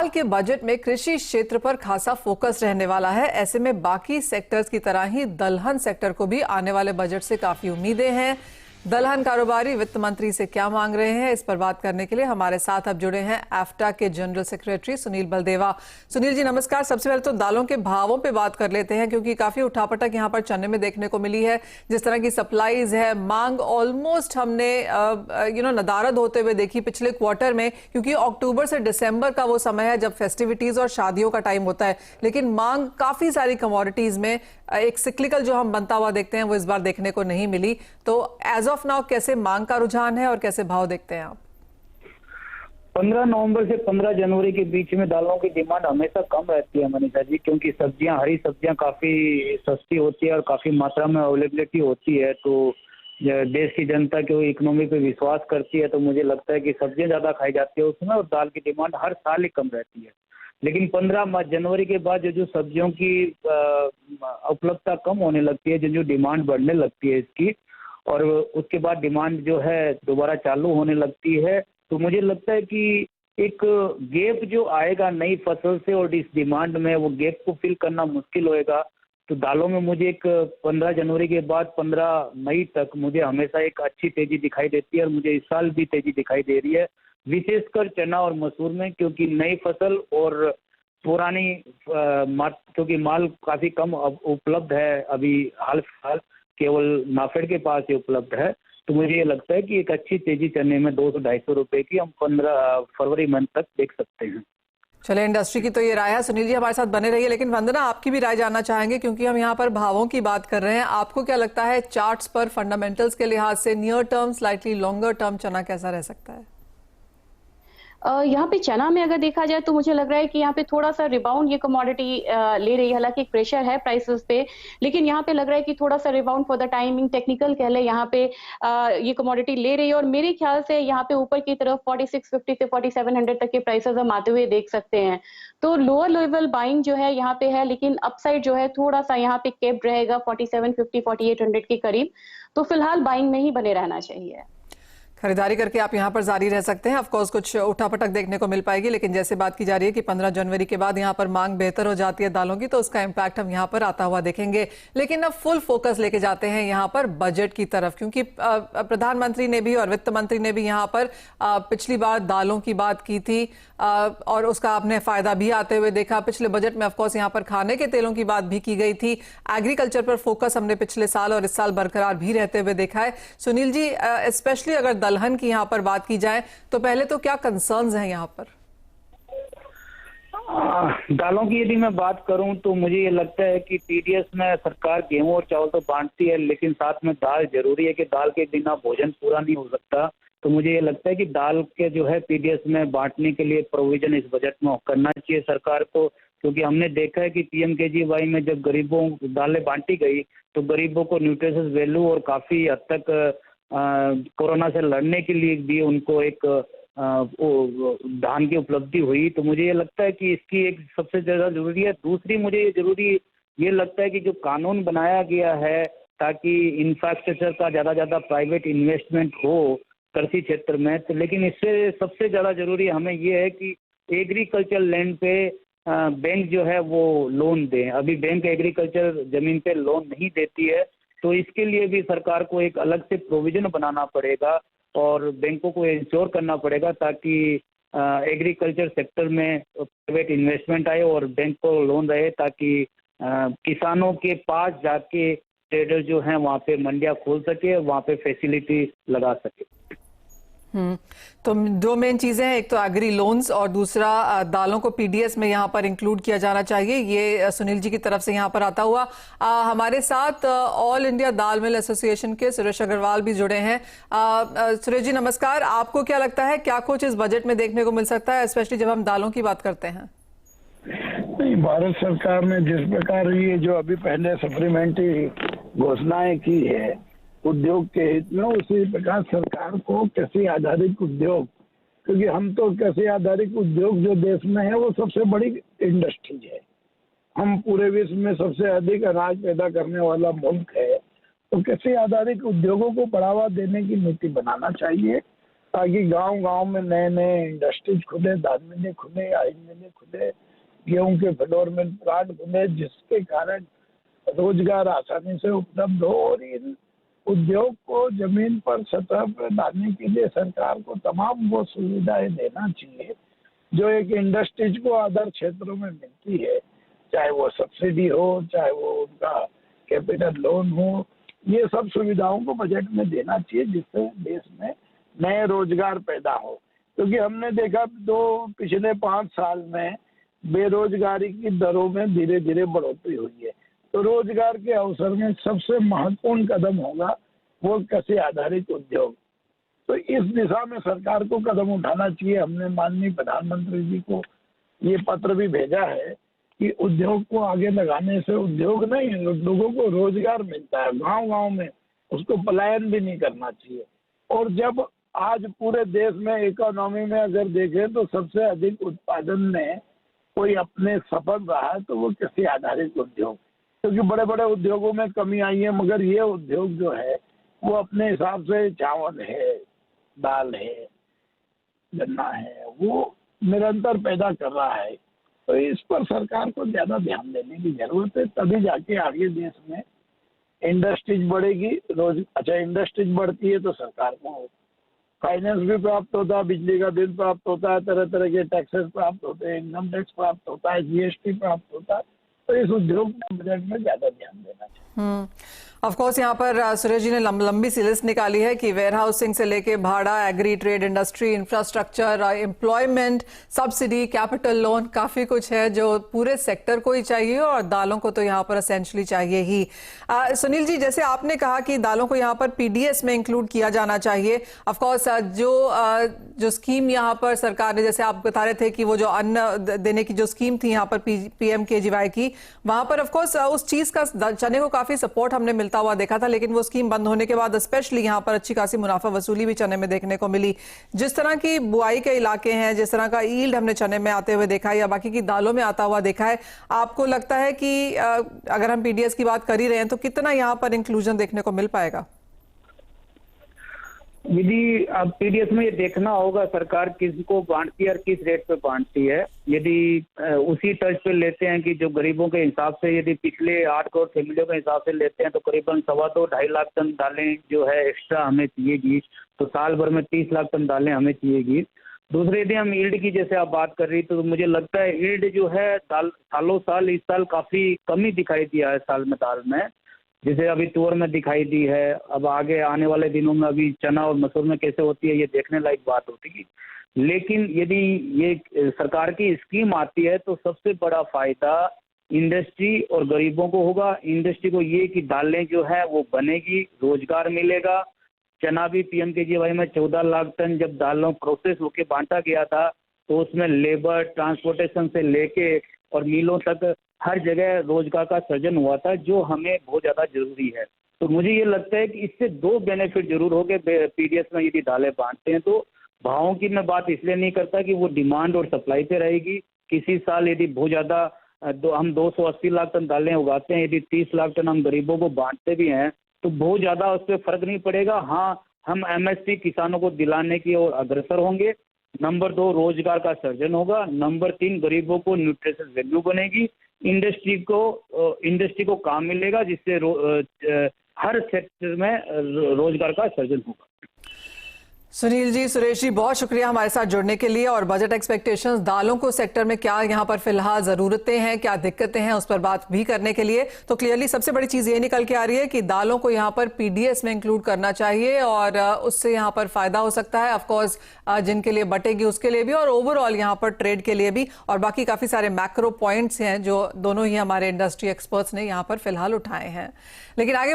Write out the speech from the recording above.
साल के बजट में कृषि क्षेत्र पर खासा फोकस रहने वाला है। ऐसे में बाकी सेक्टर्स की तरह ही दलहन सेक्टर को भी आने वाले बजट से काफी उम्मीदें हैं। दलहन कारोबारी वित्त मंत्री से क्या मांग रहे हैं, इस पर बात करने के लिए हमारे साथ अब जुड़े हैं एफ्टा के जनरल सेक्रेटरी सुनील बलदेवा। सुनील जी नमस्कार। सबसे पहले तो दालों के भावों पे बात कर लेते हैं, क्योंकि काफी उठापटक यहाँ पर चने में देखने को मिली है। जिस तरह की सप्लाईज है, मांग ऑलमोस्ट हमने नदारद होते हुए देखी पिछले क्वार्टर में, क्योंकि अक्टूबर से दिसंबर का वो समय है जब फेस्टिविटीज और शादियों का टाइम होता है। लेकिन मांग काफी सारी कमोडिटीज में एक सिक्लिकल जो हम बनता हुआ देखते हैं वो इस बार देखने को नहीं मिली। तो एज ऑफ नाउ कैसे मांग का रुझान है और कैसे भाव देखते हैं आप? 15 नवंबर से 15 जनवरी के बीच में दालों की डिमांड हमेशा कम रहती है मनीषा जी, क्योंकि सब्जियां, हरी सब्जियां काफी सस्ती होती है और काफी मात्रा में अवेलेबिलिटी होती है। तो देश की जनता की इकोनॉमी पे विश्वास करती है, तो मुझे लगता है कि सब्जियां ज्यादा खाई जाती है उसमें, और दाल की डिमांड हर साल ही कम रहती है। लेकिन 15 जनवरी के बाद जो सब्जियों की उपलब्धता कम होने लगती है, जो डिमांड बढ़ने लगती है इसकी, और उसके बाद डिमांड जो है दोबारा चालू होने लगती है। तो मुझे लगता है कि एक गैप जो आएगा नई फसल से और इस डिमांड में, वो गैप को फिल करना मुश्किल होएगा। तो दालों में मुझे एक 15 जनवरी के बाद 15 मई तक मुझे हमेशा एक अच्छी तेजी दिखाई देती है, और मुझे इस साल भी तेजी दिखाई दे रही है, विशेषकर चना और मसूर में, क्योंकि नई फसल और पुरानी क्योंकि माल काफी कम उपलब्ध है अभी हाल फिलहाल, केवल नाफेड के पास ही उपलब्ध है। तो मुझे ये लगता है कि एक अच्छी तेजी चने में 200-250 रुपए की हम 15 फरवरी मंथ तक देख सकते हैं। चले, इंडस्ट्री की तो ये राय है। सुनील जी हमारे साथ बने रहिए, लेकिन वंदना आपकी भी राय जानना चाहेंगे, क्योंकि हम यहाँ पर भावों की बात कर रहे हैं। आपको क्या लगता है चार्ट्स पर फंडामेंटल्स के लिहाज से near term, slightly longer term चना कैसा रह सकता है? यहाँ पे चना में अगर देखा जाए तो मुझे लग रहा है कि यहाँ पे थोड़ा सा रिबाउंड ये कमोडिटी ले रही है। हालांकि प्रेशर है प्राइसेस पे, लेकिन यहाँ पे लग रहा है कि थोड़ा सा rebound for the timing technical कह ले, यहाँ पे ये कमोडिटी ले रही है। और मेरे ख्याल से यहाँ पे ऊपर की तरफ 4650 से 4700 तक के प्राइसेस हम आते हुए देख सकते हैं। तो लोअर लेवल बाइंग जो है यहाँ पे है, लेकिन अपसाइड जो है थोड़ा सा यहाँ पे केप्ड रहेगा 4750 4800 के करीब। तो फिलहाल बाइंग में ही बने रहना चाहिए। खरीदारी करके आप यहां पर जारी रह सकते हैं। ऑफ कोर्स कुछ उठापटक देखने को मिल पाएगी, लेकिन जैसे बात की जा रही है कि 15 जनवरी के बाद यहां पर मांग बेहतर हो जाती है दालों की, तो उसका इंपैक्ट हम यहां पर आता हुआ देखेंगे। लेकिन अब फुल फोकस लेके जाते हैं यहां पर बजट की तरफ, क्योंकि प्रधानमंत्री ने भी और वित्त मंत्री ने भी यहां पर पिछली बार दालों की बात की थी, और उसका आपने फायदा भी आते हुए देखा। पिछले बजट में ऑफकोर्स यहां पर खाने के तेलों की बात भी की गई थी। एग्रीकल्चर पर फोकस हमने पिछले साल और इस साल बरकरार भी रहते हुए देखा है। सुनील जी, स्पेशली अगर दलहन की यहाँ पर बात की जाए तो पहले तो क्या कंसर्न्स हैं यहाँ पर? दालों की यदि मैं बात करूं तो मुझे ये लगता है कि टीडीएस में सरकार गेहूं और चावल तो बांटती है, लेकिन साथ में दाल जरूरी है, कि दाल के बिना भोजन पूरा नहीं हो सकता। तो मुझे ये लगता है कि दाल के जो है पीडीएस में बांटने के लिए प्रोविजन इस बजट में करना चाहिए सरकार को, क्योंकि हमने देखा है कि पीएमकेजीवाई में जब गरीबों दालें बांटी गई तो गरीबों को न्यूट्रिशियस वैल्यू और काफी हद तक कोरोना से लड़ने के लिए भी उनको एक धान की उपलब्धि हुई। तो मुझे ये लगता है कि इसकी एक सबसे ज्यादा जरूरी है। दूसरी मुझे ये लगता है कि जो कानून बनाया गया है ताकि इंफ्रास्ट्रक्चर का ज्यादा प्राइवेट इन्वेस्टमेंट हो कृषि क्षेत्र में, तो लेकिन इससे सबसे ज्यादा जरूरी हमें ये है कि एग्रीकल्चर लैंड पे बैंक जो है वो लोन दें। अभी बैंक एग्रीकल्चर जमीन पे लोन नहीं देती है, तो इसके लिए भी सरकार को एक अलग से प्रोविजन बनाना पड़ेगा और बैंकों को इंश्योर करना पड़ेगा, ताकि एग्रीकल्चर सेक्टर में प्राइवेट इन्वेस्टमेंट आए और बैंक को लोन रहे, ताकि किसानों के पास जाके ट्रेडर जो हैं वहाँ पे मंडियाँ खोल सके, वहाँ पे फैसिलिटी लगा सके। तो दो मेन चीजें हैं, एक तो एग्री लोन्स और दूसरा दालों को पीडीएस में यहाँ पर इंक्लूड किया जाना चाहिए। ये सुनील जी की तरफ से यहाँ पर आता हुआ। हमारे साथ ऑल इंडिया दाल मिल एसोसिएशन के सुरेश अग्रवाल भी जुड़े हैं। सुरेश जी नमस्कार। आपको क्या लगता है क्या कुछ इस बजट में देखने को मिल सकता है, स्पेशली जब हम दालों की बात करते हैं? नहीं, भारत सरकार ने जिस प्रकार ये जो अभी पहले सप्लीमेंट्री घोषणाएं की है उद्योग के हित में, उसी प्रकार सरकार को कृषि आधारित उद्योग, क्योंकि हम तो कृषि आधारित उद्योग जो देश में है वो सबसे बड़ी इंडस्ट्री है, हम पूरे विश्व में सबसे अधिक अनाज पैदा करने वाला मुल्क है। तो कृषि आधारित उद्योगों को बढ़ावा देने की नीति बनाना चाहिए ताकि गांव-गांव में नए-नए इंडस्ट्रीज खुले, दाल मिलें खुले, आयल मिलें खुले, गेहूं के फ्लोर मिल प्लांट खुले, जिसके कारण रोजगार आसानी से उपलब्ध हो। और इन उद्योग को जमीन पर सतह पर लाने के लिए सरकार को तमाम वो सुविधाएं देना चाहिए जो एक इंडस्ट्रीज को अदर क्षेत्रों में मिलती है, चाहे वो सब्सिडी हो, चाहे वो उनका कैपिटल लोन हो। ये सब सुविधाओं को बजट में देना चाहिए जिससे देश में नए रोजगार पैदा हो। क्योंकि हमने देखा पिछले 5 साल में बेरोजगारी की दरों में धीरे धीरे बढ़ोतरी हुई है। तो रोजगार के अवसर में सबसे महत्वपूर्ण कदम होगा वो कृषि आधारित उद्योग। तो इस दिशा में सरकार को कदम उठाना चाहिए। हमने माननीय प्रधानमंत्री जी को ये पत्र भी भेजा है कि उद्योग को आगे लगाने से उद्योग नहीं, लोगों को रोजगार मिलता है गांव-गांव में, उसको पलायन भी नहीं करना चाहिए। और जब आज पूरे देश में इकोनॉमी में अगर देखें तो सबसे अधिक उत्पादन में कोई अपने सफल रहा है तो वो कृषि आधारित उद्योग, क्योंकि बड़े बड़े उद्योगों में कमी आई है, मगर ये उद्योग जो है वो अपने हिसाब से चावल है, दाल है, गन्ना है, वो निरंतर पैदा कर रहा है। तो इस पर सरकार को ज्यादा ध्यान देने की जरूरत है, तभी जाके आगे देश में इंडस्ट्रीज बढ़ेगी। इंडस्ट्रीज बढ़ती है तो सरकार को फाइनेंस भी प्राप्त होता है, बिजली का बिल प्राप्त होता है, तरह तरह के टैक्सेस प्राप्त होते हैं, इनकम टैक्स प्राप्त होता है, जीएसटी प्राप्त होता है। तो इस उद्योग में बजट में ज्यादा ध्यान देना चाहिए। ऑफ कोर्स यहाँ पर सुरेश जी ने लंबी सी लिस्ट निकाली है कि वेयर हाउसिंग से लेके भाड़ा, agri, trade, industry, infrastructure, employment, subsidy, capital loan, काफी कुछ है जो पूरे सेक्टर को ही चाहिए और दालों को तो यहाँ पर एसेंशियली चाहिए ही। सुनील जी, जैसे आपने कहा कि दालों को यहाँ पर पीडीएस में इंक्लूड किया जाना चाहिए। ऑफ कोर्स जो स्कीम यहाँ पर सरकार ने, जैसे आप बता रहे थे कि वो जो अन्न देने की जो स्कीम थी यहाँ पर पीएमकेजीवाई की, वहां पर ऑफ कोर्स उस चीज का चने को काफी सपोर्ट हमने मिलता हुआ देखा था, लेकिन वो स्कीम बंद होने के बाद स्पेशली यहाँ पर अच्छी खासी मुनाफा वसूली भी चने में देखने को मिली। जिस तरह की बुआई के इलाके हैं, जिस तरह का ईल्ड हमने चने में आते हुए देखा है या बाकी की दालों में आता हुआ देखा है, आपको लगता है कि अगर हम पीडीएस की बात कर ही रहे हैं तो कितना यहाँ पर इंक्लूजन देखने को मिल पाएगा? यदि अब पीडीएस में ये देखना होगा सरकार किसको बांटती है और किस रेट पे बांटती है। यदि उसी तर्ज पे लेते हैं कि जो गरीबों के हिसाब से यदि पिछले 8 करोड़ फैमिलियों के हिसाब से लेते हैं तो करीबन 2.25-2.5 लाख टन दालें जो है एक्स्ट्रा हमें चाहिएगी, तो साल भर में 30 लाख टन दालें हमें चाहिएगी। दूसरे यदि हम ईल्ड की जैसे आप बात कर रही तो मुझे लगता है ईल्ड जो है सालों साल इस साल काफी कमी दिखाई दिया है साल में दाल में, जैसे अभी तुअर में दिखाई दी है। अब आगे आने वाले दिनों में अभी चना और मसूर में कैसे होती है ये देखने लायक बात होती है। लेकिन यदि ये सरकार की स्कीम आती है तो सबसे बड़ा फायदा इंडस्ट्री और गरीबों को होगा। इंडस्ट्री को ये कि दालें जो है वो बनेगी, रोजगार मिलेगा। चना भी पीएमकेजीवाई में 14 लाख टन जब दालों प्रोसेस होके बांटा गया था तो उसमें लेबर, ट्रांसपोर्टेशन से लेके और मिलों तक हर जगह रोजगार का सृजन हुआ था, जो हमें बहुत ज्यादा जरूरी है। तो मुझे ये लगता है कि इससे 2 बेनिफिट जरूर हो गए पीडीएस में यदि दालें बांटते हैं तो। भावों की मैं बात इसलिए नहीं करता कि वो डिमांड और सप्लाई पे रहेगी। किसी साल यदि बहुत ज्यादा हम 280 लाख टन दालें उगाते हैं, यदि 30 लाख टन हम गरीबों को बांटते भी हैं तो बहुत ज्यादा उस पर फर्क नहीं पड़ेगा। हाँ, हम एमएसपी किसानों को दिलाने की ओर अग्रसर होंगे। नंबर 2 रोजगार का सृजन होगा। नंबर 3 गरीबों को न्यूट्रिशियस वैल्यू बनेगी। इंडस्ट्री को काम मिलेगा जिससे हर सेक्टर में रोजगार का सृजन होगा। सुनील जी, सुरेश जी, बहुत शुक्रिया हमारे साथ जुड़ने के लिए। और बजट एक्सपेक्टेशंस, दालों को सेक्टर में क्या यहाँ पर फिलहाल जरूरतें हैं, क्या दिक्कतें हैं, उस पर बात भी करने के लिए। तो क्लियरली सबसे बड़ी चीज ये निकल के आ रही है कि दालों को यहाँ पर पीडीएस में इंक्लूड करना चाहिए और उससे यहाँ पर फायदा हो सकता है। ऑफकोर्स जिनके लिए बटेगी उसके लिए भी और ओवरऑल यहाँ पर ट्रेड के लिए भी। और बाकी काफी सारे मैक्रो पॉइंट्स हैं जो दोनों ही हमारे इंडस्ट्री एक्सपर्ट्स ने यहाँ पर फिलहाल उठाए हैं। लेकिन आगे